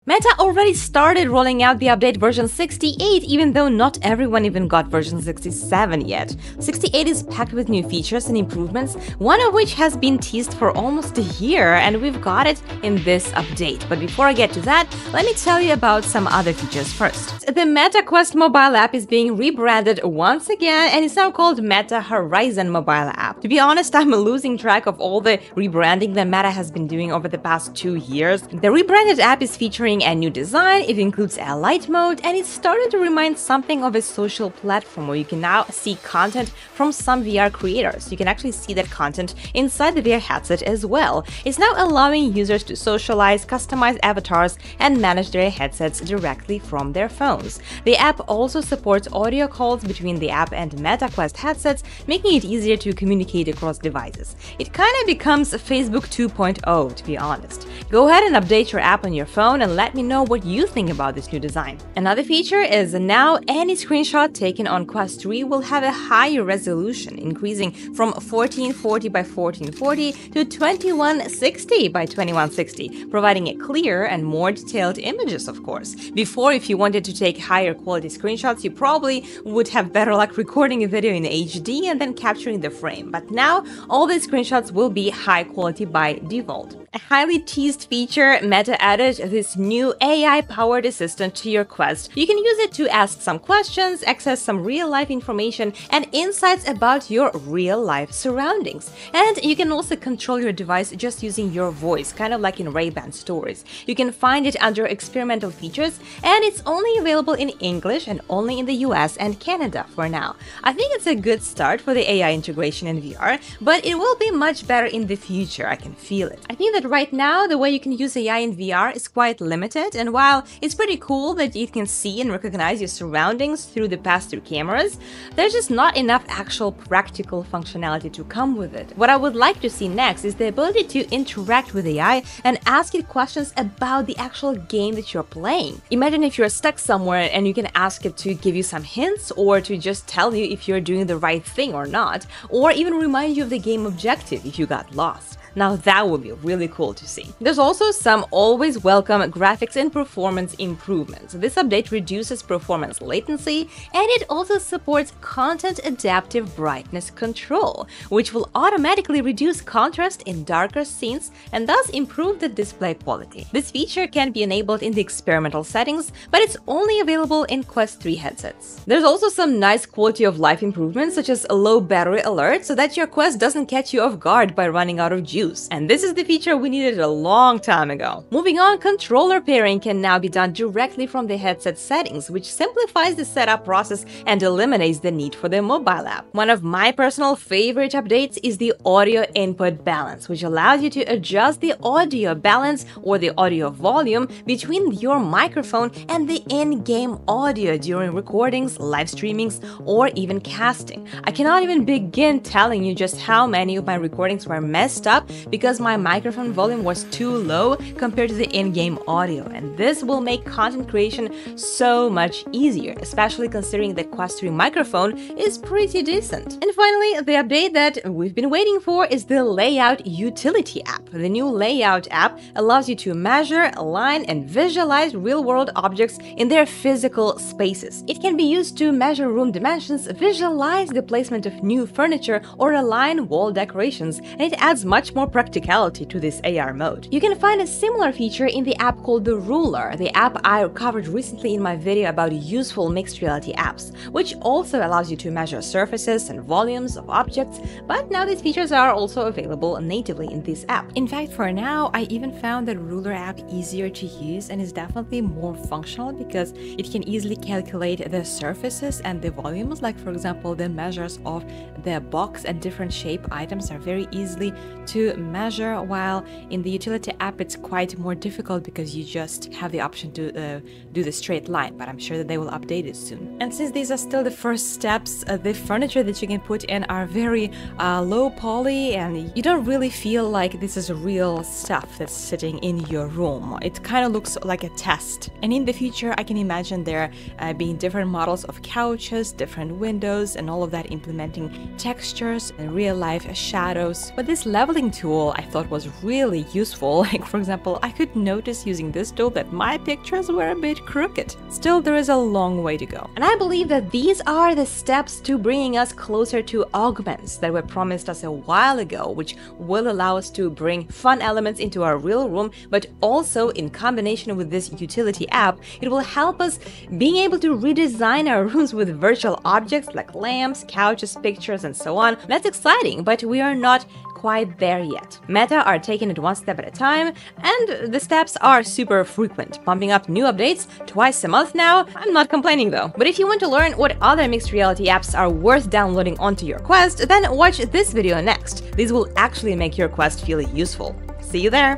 Meta already started rolling out the update version 68, even though not everyone even got version 67 yet. 68 is packed with new features and improvements, one of which has been teased for almost a year, and we've got it in this update. But before I get to that, let me tell you about some other features first. The Meta Quest mobile app is being rebranded once again, and it's now called Meta Horizon mobile app. To be honest, I'm losing track of all the rebranding that Meta has been doing over the past 2 years. The rebranded app is featuring a new design, it includes a light mode, and it's starting to remind something of a social platform where you can now see content from some VR creators. You can actually see that content inside the VR headset as well. It's now allowing users to socialize, customize avatars, and manage their headsets directly from their phones. The app also supports audio calls between the app and Meta Quest headsets, making it easier to communicate across devices. It kind of becomes Facebook 2.0, to be honest. Go ahead and update your app on your phone and let me know what you think about this new design. Another feature is now any screenshot taken on Quest 3 will have a higher resolution, increasing from 1440 by 1440 to 2160 by 2160, providing a clearer and more detailed images, of course. Before, if you wanted to take higher quality screenshots, you probably would have better luck recording a video in HD and then capturing the frame. But now, all the screenshots will be high quality by default. A highly teased feature, Meta added this new AI-powered assistant to your Quest. You can use it to ask some questions, access some real-life information, and insights about your real-life surroundings. And you can also control your device just using your voice, kind of like in Ray-Ban stories. You can find it under experimental features, and it's only available in English and only in the US and Canada for now. I think it's a good start for the AI integration in VR, but it will be much better in the future. I can feel it. I think that right now, the way you can use AI in VR is quite limited, and while it's pretty cool that you can see and recognize your surroundings through the pass-through cameras, there's just not enough actual practical functionality to come with it. What I would like to see next is the ability to interact with AI and ask it questions about the actual game that you're playing. Imagine if you're stuck somewhere and you can ask it to give you some hints, or to just tell you if you're doing the right thing or not, or even remind you of the game objective if you got lost. Now that would be really cool to see. There's also some always welcome graphics and performance improvements. This update reduces performance latency, and it also supports content adaptive brightness control, which will automatically reduce contrast in darker scenes and thus improve the display quality. This feature can be enabled in the experimental settings, but it's only available in Quest 3 headsets. There's also some nice quality of life improvements, such as a low battery alert, so that your Quest doesn't catch you off guard by running out of juice. And this is the feature we needed a long time ago. Moving on, controller pairing can now be done directly from the headset settings, which simplifies the setup process and eliminates the need for the mobile app. One of my personal favorite updates is the audio input balance, which allows you to adjust the audio balance or the audio volume between your microphone and the in-game audio during recordings, live streamings, or even casting. I cannot even begin telling you just how many of my recordings were messed up because my microphone volume was too low compared to the in-game audio, and this will make content creation so much easier, especially considering the Quest 3 microphone is pretty decent. And finally, the update that we've been waiting for is the Layout Utility app. The new Layout app allows you to measure, align, and visualize real-world objects in their physical spaces. It can be used to measure room dimensions, visualize the placement of new furniture, or align wall decorations, and it adds much more practicality to this AR mode. You can find a similar feature in the app called the Ruler, the app I covered recently in my video about useful mixed reality apps, which also allows you to measure surfaces and volumes of objects, but now these features are also available natively in this app. In fact, for now, I even found the Ruler app easier to use and is definitely more functional because it can easily calculate the surfaces and the volumes, like for example, the measures of the box and different shape items are very easily to measure, while in the utility app it's quite more difficult because you just have the option to do the straight line, but I'm sure that they will update it soon. And since these are still the first steps, the furniture that you can put in are very low poly, and you don't really feel like this is real stuff that's sitting in your room. It kind of looks like a test. And in the future, I can imagine there being different models of couches, different windows, and all of that implementing textures and real-life shadows. But this leveling tool I thought was really useful. Like, for example, I could notice using this tool that my pictures were a bit crooked. Still, there is a long way to go. And I believe that these are the steps to bringing us closer to augments that were promised us a while ago, which will allow us to bring fun elements into our real room, but also in combination with this utility app, it will help us being able to redesign our rooms with virtual objects like lamps, couches, pictures, and so on. That's exciting, but we are not quite there yet. Meta are taking it one step at a time, and the steps are super frequent, pumping up new updates twice a month now. I'm not complaining though. But if you want to learn what other mixed reality apps are worth downloading onto your Quest, then watch this video next. These will actually make your Quest feel useful. See you there!